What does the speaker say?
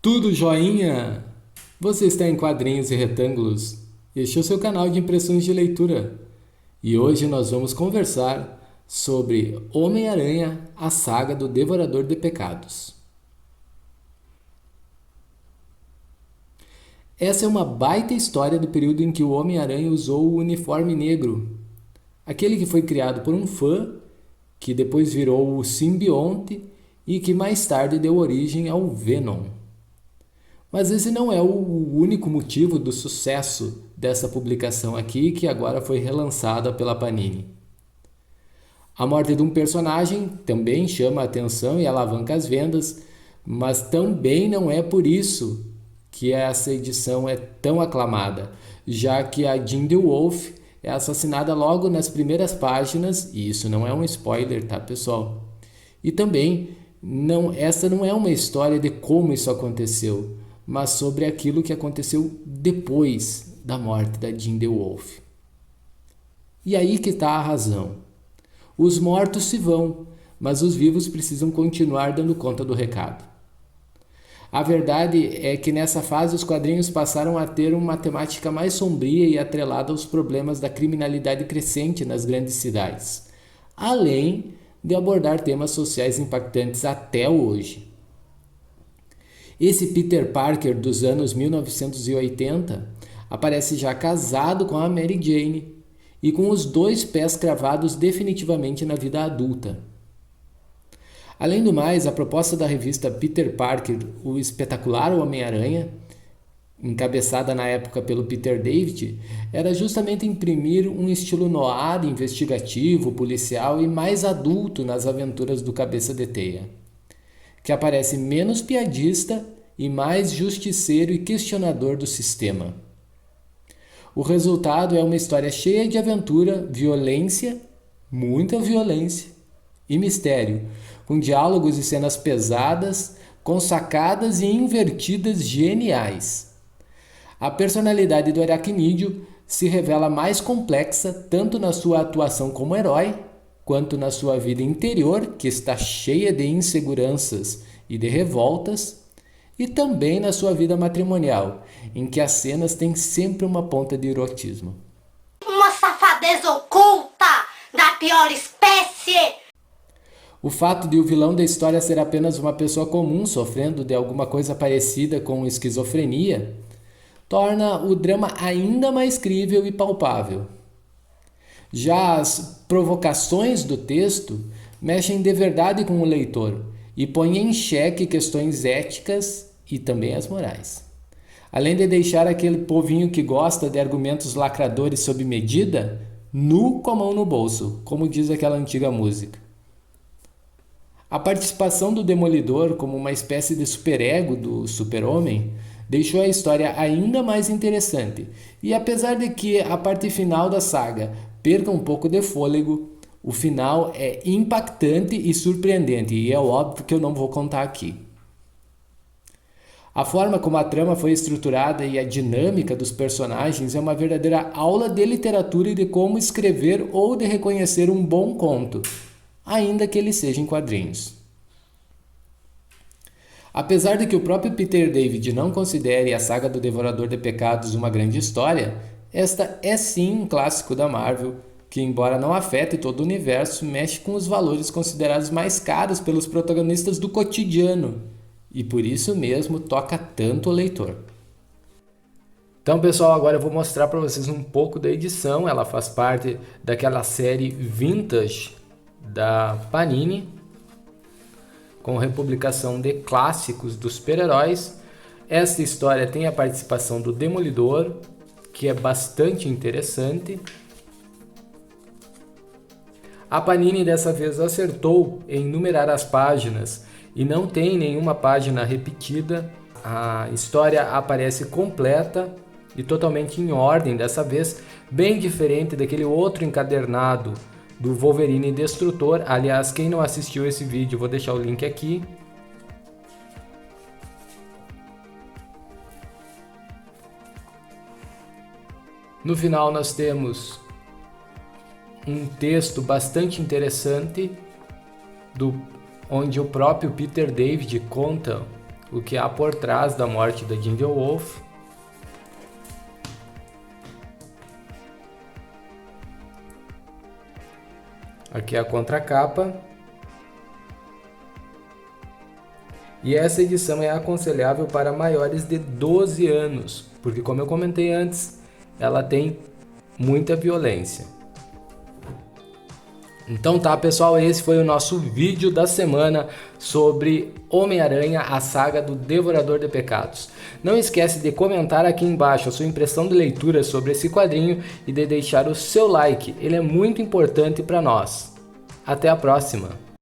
Tudo joinha? Você está em quadrinhos e retângulos? Este é o seu canal de impressões de leitura. E hoje nós vamos conversar sobre Homem-Aranha, a saga do Devorador de Pecados. Essa é uma baita história do período em que o Homem-Aranha usou o uniforme negro. Aquele que foi criado por um fã, que depois virou o simbionte e que mais tarde deu origem ao Venom. Mas esse não é o único motivo do sucesso dessa publicação aqui, que agora foi relançada pela Panini. A morte de um personagem também chama a atenção e alavanca as vendas, mas também não é por isso que essa edição é tão aclamada, já que a Jean DeWolff é assassinada logo nas primeiras páginas, e isso não é um spoiler, tá, pessoal? E também essa não é uma história de como isso aconteceu, mas sobre aquilo que aconteceu depois da morte da Jean DeWolff. E aí que está a razão. Os mortos se vão, mas os vivos precisam continuar dando conta do recado. A verdade é que nessa fase os quadrinhos passaram a ter uma temática mais sombria e atrelada aos problemas da criminalidade crescente nas grandes cidades, além de abordar temas sociais impactantes até hoje. Esse Peter Parker dos anos 1980 aparece já casado com a Mary Jane e com os dois pés cravados definitivamente na vida adulta. Além do mais, a proposta da revista Peter Parker, o espetacular Homem-Aranha, encabeçada na época pelo Peter David, era justamente imprimir um estilo noir, investigativo, policial e mais adulto nas aventuras do Cabeça de Teia, que aparece menos piadista e mais justiceiro e questionador do sistema. O resultado é uma história cheia de aventura, violência, muita violência e mistério, com diálogos e cenas pesadas, com sacadas e invertidas geniais. A personalidade do Aracnídeo se revela mais complexa tanto na sua atuação como herói, quanto na sua vida interior, que está cheia de inseguranças e de revoltas, e também na sua vida matrimonial, em que as cenas têm sempre uma ponta de erotismo. Uma safadeza oculta da pior espécie! O fato de o vilão da história ser apenas uma pessoa comum sofrendo de alguma coisa parecida com esquizofrenia torna o drama ainda mais crível e palpável. Já as provocações do texto mexem de verdade com o leitor e põem em xeque questões éticas e também as morais. Além de deixar aquele povinho que gosta de argumentos lacradores sob medida nu com a mão no bolso, como diz aquela antiga música. A participação do Demolidor como uma espécie de superego do Super-Homem deixou a história ainda mais interessante, e apesar de que a parte final da saga perca um pouco de fôlego, o final é impactante e surpreendente, e é óbvio que eu não vou contar aqui. A forma como a trama foi estruturada e a dinâmica dos personagens é uma verdadeira aula de literatura e de como escrever ou de reconhecer um bom conto, ainda que ele seja em quadrinhos. Apesar de que o próprio Peter David não considere a saga do Devorador de Pecados uma grande história, esta é sim um clássico da Marvel, que embora não afete todo o universo, mexe com os valores considerados mais caros pelos protagonistas do cotidiano, e por isso mesmo toca tanto o leitor. Então, pessoal, agora eu vou mostrar para vocês um pouco da edição. Ela faz parte daquela série Vintage da Panini, com republicação de clássicos dos super-heróis. Esta história tem a participação do Demolidor, que é bastante interessante. A Panini dessa vez acertou em numerar as páginas e não tem nenhuma página repetida. A história aparece completa e totalmente em ordem dessa vez, bem diferente daquele outro encadernado do Wolverine Destrutor. Aliás, quem não assistiu esse vídeo, vou deixar o link aqui. No final nós temos um texto bastante interessante, onde o próprio Peter David conta o que há por trás da morte da Ginger Wolf. Aqui é a contracapa. E essa edição é aconselhável para maiores de 12 anos, porque como eu comentei antes, ela tem muita violência. Então tá, pessoal, esse foi o nosso vídeo da semana sobre Homem-Aranha, a saga do Devorador de Pecados. Não esquece de comentar aqui embaixo a sua impressão de leitura sobre esse quadrinho e de deixar o seu like, ele é muito importante para nós. Até a próxima!